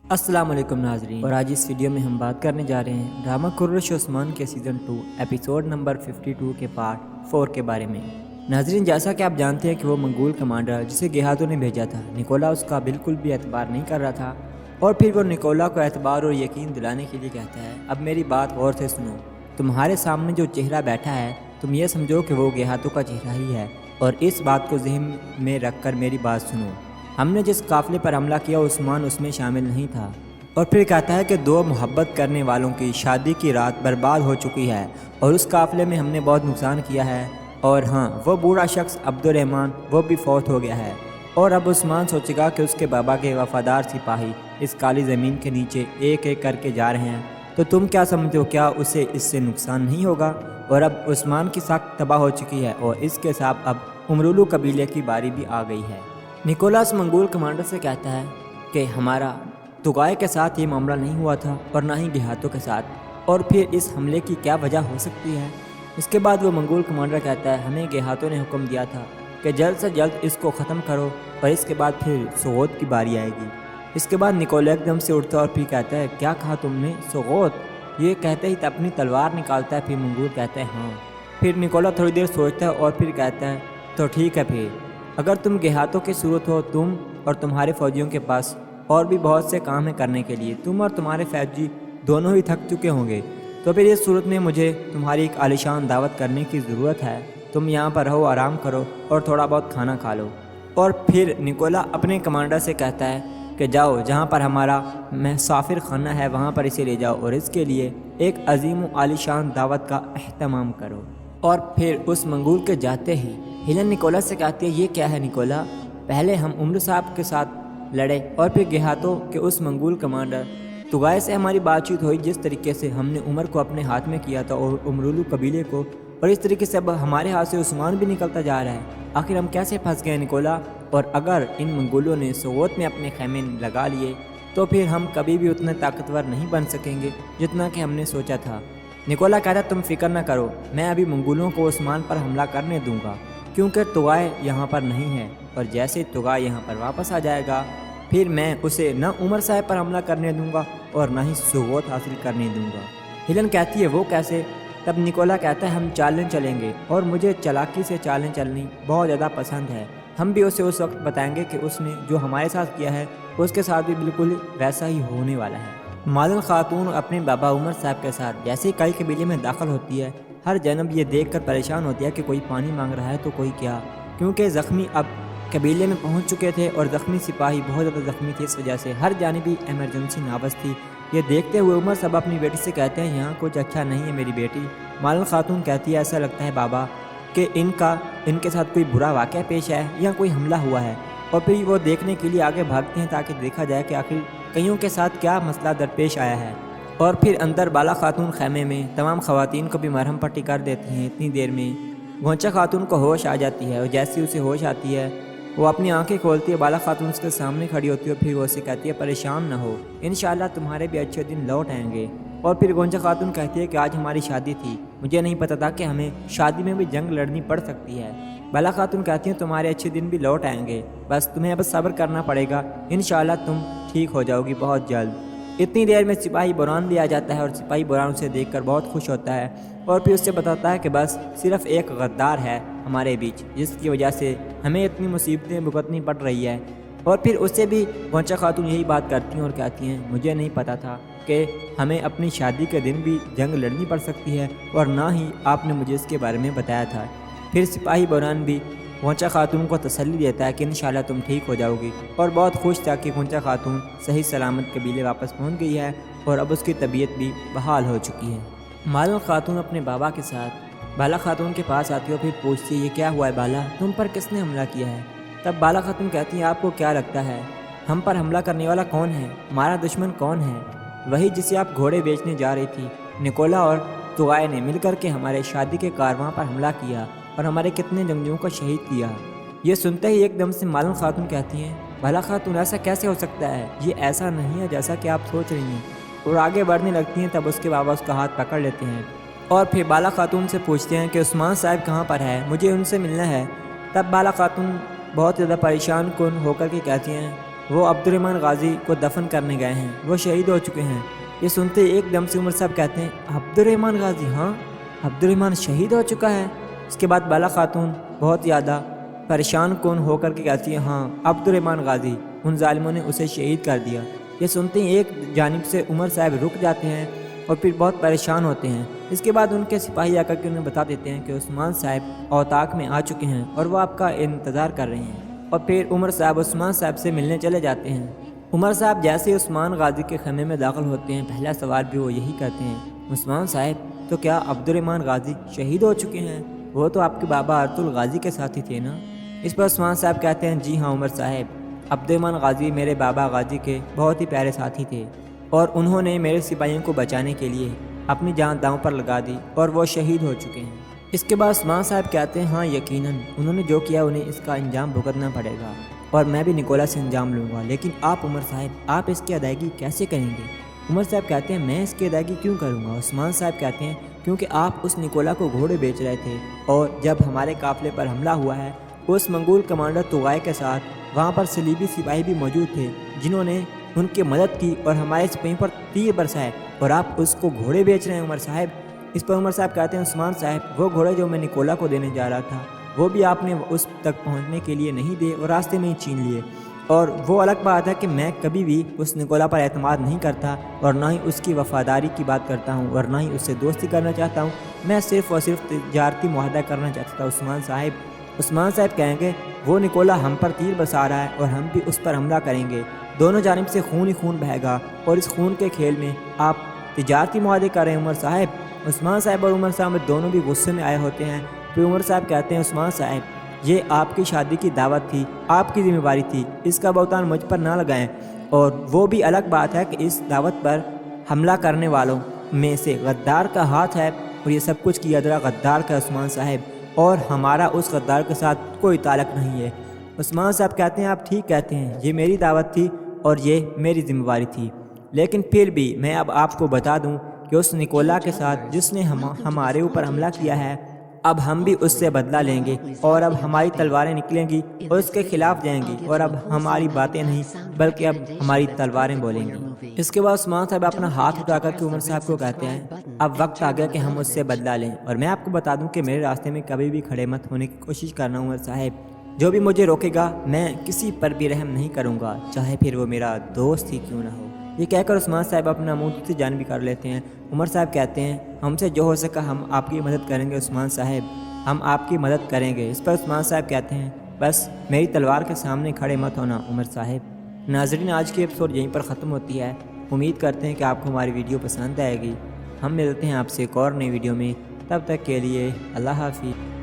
السلام علیکم ناظرین، اور آج اس ویڈیو میں ہم بات کرنے جا رہے ہیں ڈرامہ قرش عثمان کے سیزن 2 ایپیسوڈ نمبر 52 کے پارٹ 4 کے بارے میں۔ ناظرین، جیسا کہ آپ جانتے ہیں کہ وہ منگول کمانڈر جسے گیہاتو نے بھیجا تھا، نکولا اس کا بالکل بھی اعتبار نہیں کر رہا تھا، اور پھر وہ نکولا کو اعتبار اور یقین دلانے کے لیے کہتا ہے، اب میری بات غور سے سنو، تمہارے سامنے جو چہرہ بیٹھا ہے تم یہ سمجھو کہ وہ گیہاتو کا چہرہ ہی ہے، اور اس بات کو ذہن میں رکھ کر میری بات سنو۔ ہم نے جس قافلے پر حملہ کیا عثمان اس میں شامل نہیں تھا۔ اور پھر کہتا ہے کہ 2 محبت کرنے والوں کی شادی کی رات برباد ہو چکی ہے، اور اس قافلے میں ہم نے بہت نقصان کیا ہے، اور ہاں وہ بوڑھا شخص عبدالرحمن وہ بھی فوت ہو گیا ہے، اور اب عثمان سوچے گا کہ اس کے بابا کے وفادار سپاہی اس کالی زمین کے نیچے ایک ایک کر کے جا رہے ہیں، تو تم کیا سمجھتے ہو، کیا اسے اس سے نقصان نہیں ہوگا؟ اور اب عثمان کی ساکھ تباہ ہو چکی ہے، اور اس کے ساتھ اب امرولو قبیلے کی باری بھی آ گئی ہے۔ نکولاس منگول کمانڈر سے کہتا ہے کہ ہمارا توغائے کے ساتھ یہ معاملہ نہیں ہوا تھا، اور نہ ہی گیہاتو کے ساتھ، اور پھر اس حملے کی کیا وجہ ہو سکتی ہے؟ اس کے بعد وہ منگول کمانڈر کہتا ہے، ہمیں گیہاتو نے حکم دیا تھا کہ جلد سے جلد اس کو ختم کرو، اور اس کے بعد پھر سوغوت کی باری آئے گی۔ اس کے بعد نکولا ایک دم سے اٹھتا اور پھر کہتا ہے، کیا کہا تم نے، سوغوت؟ یہ کہتے ہی اپنی تلوار نکالتا ہے، پھر منگول کہتا ہے ہاں۔ پھر نکولا تھوڑی دیر سوچتا ہے اور پھر کہتا ہے، تو ٹھیک ہے، پھر اگر تم گیہاتو کی صورت ہو، تم اور تمہارے فوجیوں کے پاس اور بھی بہت سے کام ہیں کرنے کے لیے، تم اور تمہارے فوجی دونوں ہی تھک چکے ہوں گے، تو پھر اس صورت میں مجھے تمہاری ایک عالیشان دعوت کرنے کی ضرورت ہے، تم یہاں پر رہو، آرام کرو اور تھوڑا بہت کھانا کھا لو۔ اور پھر نکولا اپنے کمانڈر سے کہتا ہے کہ جاؤ، جہاں پر ہمارا مسافر خانہ ہے وہاں پر اسے لے جاؤ، اور اس کے لیے ایک عظیم و عالیشان دعوت کا اہتمام کرو۔ اور پھر اس منگول کے جاتے ہی ہیلن نکولا سے کہتی ہے، یہ کیا ہے نکولا؟ پہلے ہم عمر صاحب کے ساتھ لڑے، اور پھر گیہاتو کہ اس منگول کمانڈر توغائے سے ہماری بات چیت ہوئی، جس طریقے سے ہم نے عمر کو اپنے ہاتھ میں کیا تھا اور امرولو قبیلے کو، اور اس طریقے سے اب ہمارے ہاتھ سے عثمان بھی نکلتا جا رہا ہے، آخر ہم کیسے پھنس گئے نکولا؟ اور اگر ان منگولوں نے سوغوت میں اپنے خیمے لگا لیے تو پھر ہم کبھی بھی اتنے طاقتور نہیں بن سکیں گے جتنا کہ ہم نے سوچا تھا۔ نکولا کہتا تم فکر نہ کرو، میں ابھی منگولوں کو عثمان پر حملہ کرنے دوں گا، کیونکہ توغائے یہاں پر نہیں ہے، اور جیسے توغائے یہاں پر واپس آ جائے گا پھر میں اسے نہ عمر صاحب پر حملہ کرنے دوں گا اور نہ ہی سوغوت حاصل کرنے دوں گا۔ ہیلن کہتی ہے، وہ کیسے؟ تب نکولا کہتا ہے، ہم چالیں چلیں گے، اور مجھے چالاکی سے چالیں چلنی بہت زیادہ پسند ہے، ہم بھی اسے اس وقت بتائیں گے کہ اس نے جو ہمارے ساتھ کیا ہے اس کے ساتھ بھی بالکل ویسا ہی ہونے والا ہے۔ مادن خاتون اپنے بابا عمر صاحب کے ساتھ جیسے ہی کئی قبیلے میں داخل ہوتی ہے، ہر جانب یہ دیکھ کر پریشان ہوتی ہے کہ کوئی پانی مانگ رہا ہے تو کوئی کیا، کیونکہ زخمی اب قبیلے میں پہنچ چکے تھے اور زخمی سپاہی بہت زیادہ زخمی تھے، اس وجہ سے ہر جانبی ایمرجنسی نافذ تھی۔ یہ دیکھتے ہوئے عمر صاحب اپنی بیٹی سے کہتے ہیں، یہاں کچھ اچھا نہیں ہے میری بیٹی۔ مادن خاتون کہتی ہے، ایسا لگتا ہے بابا کہ ان کے ساتھ کوئی برا واقعہ پیش ہے یا کوئی حملہ ہوا ہے، اور پھر وہ دیکھنے کے لیے آگے بھاگتے ہیں تاکہ دیکھا جائے کہ آخر کئیوں کے ساتھ کیا مسئلہ درپیش آیا ہے۔ اور پھر اندر بالا خاتون خیمے میں تمام خواتین کو بھی مرہم پٹی کر دیتی ہیں۔ اتنی دیر میں گونچا خاتون کو ہوش آ جاتی ہے، اور جیسے اسے ہوش آتی ہے وہ اپنی آنکھیں کھولتی ہے، بالا خاتون اس کے سامنے کھڑی ہوتی ہے، اور پھر وہ اسے کہتی ہے، پریشان نہ ہو، انشاءاللہ تمہارے بھی اچھے دن لوٹ آئیں گے۔ اور پھر گونچا خاتون کہتی ہے کہ آج ہماری شادی تھی، مجھے نہیں پتا تھا کہ ہمیں شادی میں بھی جنگ لڑنی پڑ سکتی ہے۔ بالا خاتون کہتی ہیں، تمہارے اچھے دن بھی لوٹ آئیں گے، بس تمہیں اب صبر کرنا پڑے گا، انشاءاللہ تم ٹھیک ہو جاؤ گی بہت جلد۔ اتنی دیر میں سپاہی بوران بھی آ جاتا ہے، اور سپاہی بوران اسے دیکھ کر بہت خوش ہوتا ہے، اور پھر اس سے بتاتا ہے کہ بس صرف ایک غدار ہے ہمارے بیچ، جس کی وجہ سے ہمیں اتنی مصیبتیں بھگتنی پڑ رہی ہے۔ اور پھر اس سے بھی گونچا خاتون یہی بات کرتی ہیں اور کہتی ہیں، مجھے نہیں پتا تھا کہ ہمیں اپنی شادی کے دن بھی جنگ لڑنی پڑ سکتی ہے، اور نہ ہی آپ نے مجھے اس کے بارے میں بتایا تھا۔ پھر سپاہی بوران بھی گونچا خاتون کو تسلی دیتا ہے کہ انشاءاللہ تم ٹھیک ہو جاؤ گی، اور بہت خوش تھا کہ گونچا خاتون صحیح سلامت قبیلے واپس پہنچ گئی ہے، اور اب اس کی طبیعت بھی بحال ہو چکی ہے۔ مادن خاتون اپنے بابا کے ساتھ بالا خاتون کے پاس آتی ہے، اور پھر پوچھتی ہے، یہ کیا ہوا ہے بالا، تم پر کس نے حملہ کیا ہے؟ تب بالا خاتون کہتی ہیں، آپ کو کیا لگتا ہے ہم پر حملہ کرنے والا کون ہے؟ ہمارا دشمن کون ہے؟ وہی جسے آپ گھوڑے بیچنے جا رہی تھی۔ نکولا اور توغائے نے مل کر کے ہمارے شادی کے کارواں پر حملہ کیا اور ہمارے کتنے جنگجوؤں کو شہید کیا۔ یہ سنتے ہی ایک دم سے مادن خاتون کہتی ہیں، بالا خاتون ایسا کیسے ہو سکتا ہے، یہ ایسا نہیں ہے جیسا کہ آپ سوچ رہی ہیں، اور آگے بڑھنے لگتی ہیں۔ تب اس کے بابا اس کا ہاتھ پکڑ لیتے ہیں اور پھر بالا خاتون سے پوچھتے ہیں کہ عثمان صاحب کہاں پر ہے، مجھے ان سے ملنا ہے۔ تب بالا خاتون بہت زیادہ پریشان کن ہو کر کے کہتی ہیں وہ عبد الرحمن غازی کو دفن کرنے گئے ہیں، وہ شہید ہو چکے ہیں۔ یہ سنتے ایک دم سے عمر صاحب کہتے ہیں عبد الرحمن غازی، ہاں عبد الرحمن شہید ہو چکا ہے۔ اس کے بعد بالا خاتون بہت زیادہ پریشان کن ہو کر کے کہتی ہے ہاں عبد الرحمن غازی، ان ظالموں نے اسے شہید کر دیا۔ یہ سنتے ہی ایک جانب سے عمر صاحب رک جاتے ہیں اور پھر بہت پریشان ہوتے ہیں۔ اس کے بعد ان کے سپاہی آ کر کے انہیں بتا دیتے ہیں کہ عثمان صاحب اوطاق میں آ چکے ہیں اور وہ آپ کا انتظار کر رہے ہیں۔ اور پھر عمر صاحب عثمان صاحب سے ملنے چلے جاتے ہیں۔ عمر صاحب جیسے عثمان غازی کے خیمے میں داخل ہوتے ہیں پہلا سوال بھی وہ یہی کرتے ہیں عثمان صاحب تو کیا عبد الرحمن غازی شہید ہو چکے ہیں؟ وہ تو آپ کے بابا ارطغرل الغازی کے ساتھی تھے نا؟ اس پر عثمان صاحب کہتے ہیں جی ہاں عمر صاحب، عبد الرحمن غازی میرے بابا غازی کے بہت ہی پیارے ساتھی تھے اور انہوں نے میرے سپاہیوں کو بچانے کے لیے اپنی جان داؤں پر لگا دی اور وہ شہید ہو چکے ہیں۔ اس کے بعد عثمان صاحب کہتے ہیں ہاں یقیناً انہوں نے جو کیا انہیں اس کا انجام بھگتنا پڑے گا اور میں بھی نکولا سے انجام لوں گا، لیکن آپ عمر صاحب آپ اس کی ادائیگی کیسے کریں گے؟ عمر صاحب کہتے ہیں میں اس کی ادائیگی کیوں کروں گا؟ عثمان صاحب کہتے ہیں کیونکہ آپ اس نکولا کو گھوڑے بیچ رہے تھے اور جب ہمارے قافلے پر حملہ ہوا ہے اس منگول کمانڈر طغائے کے ساتھ وہاں پر صلیبی سپاہی بھی موجود تھے جنہوں نے ان کی مدد کی اور ہمارے سپاہیوں پر تیر برسائے اور آپ اس کو گھوڑے بیچ رہے ہیں عمر صاحب۔ اس پر عمر صاحب کہتے ہیں عثمان صاحب وہ گھوڑے جو میں نکولا کو دینے جا رہا تھا وہ بھی آپ نے اس تک پہنچنے کے لیے نہیں دیے اور راستے میں ہی چھین لیے، اور وہ الگ بات ہے کہ میں کبھی بھی اس نکولا پر اعتماد نہیں کرتا اور نہ ہی اس کی وفاداری کی بات کرتا ہوں اور نہ ہی اس سے دوستی کرنا چاہتا ہوں، میں صرف اور صرف تجارتی معاہدہ کرنا چاہتا تھا عثمان صاحب۔ عثمان صاحب کہیں گے وہ نکولا ہم پر تیر برسا رہا ہے اور ہم بھی اس پر حملہ کریں گے، دونوں جانب سے خون ہی خون بہے گا اور اس خون کے کھیل میں آپ تجارتی معاہدے کر رہے ہیں عمر صاحب۔ عثمان صاحب اور عمر صاحب دونوں بھی غصے میں آئے ہوتے ہیں۔ پھر عمر صاحب کہتے ہیں عثمان صاحب یہ آپ کی شادی کی دعوت تھی، آپ کی ذمہ داری تھی، اس کا بہتان مجھ پر نہ لگائیں، اور وہ بھی الگ بات ہے کہ اس دعوت پر حملہ کرنے والوں میں سے غدار کا ہاتھ ہے اور یہ سب کچھ کیا ذرا غدار کا عثمان صاحب، اور ہمارا اس غدار کے ساتھ کوئی تعلق نہیں ہے۔ عثمان صاحب کہتے ہیں آپ ٹھیک کہتے ہیں، یہ میری دعوت تھی اور یہ میری ذمہ داری تھی، لیکن پھر بھی میں اب آپ کو بتا دوں کہ اس نکولا کے ساتھ جس نے ہمارے اوپر حملہ کیا ہے اب ہم بھی اس سے بدلہ لیں گے اور اب ہماری تلواریں نکلیں گی اور اس کے خلاف جائیں گی اور اب ہماری باتیں نہیں بلکہ اب ہماری تلواریں بولیں گی۔ اس کے بعد عثمان صاحب اپنا ہاتھ اٹھا کر کے عمر صاحب کو کہتے ہیں اب وقت آ گیا کہ ہم اس سے بدلہ لیں، اور میں آپ کو بتا دوں کہ میرے راستے میں کبھی بھی کھڑے مت ہونے کی کوشش کرنا عمر صاحب، جو بھی مجھے روکے گا میں کسی پر بھی رحم نہیں کروں گا، چاہے پھر وہ میرا دوست ہی کیوں نہ ہو۔ یہ کہہ کر عثمان صاحب اپنا منہ دوسری جانب کر لیتے ہیں۔ عمر صاحب کہتے ہیں ہم سے جو ہو سکا ہم آپ کی مدد کریں گے عثمان صاحب، ہم آپ کی مدد کریں گے۔ اس پر عثمان صاحب کہتے ہیں بس میری تلوار کے سامنے کھڑے مت ہونا عمر صاحب۔ ناظرین آج کی ایپیسوڈ یہیں پر ختم ہوتی ہے، امید کرتے ہیں کہ آپ کو ہماری ویڈیو پسند آئے گی۔ ہم ملتے ہیں آپ سے ایک اور نئی ویڈیو میں، تب تک کے لیے اللہ حافظ۔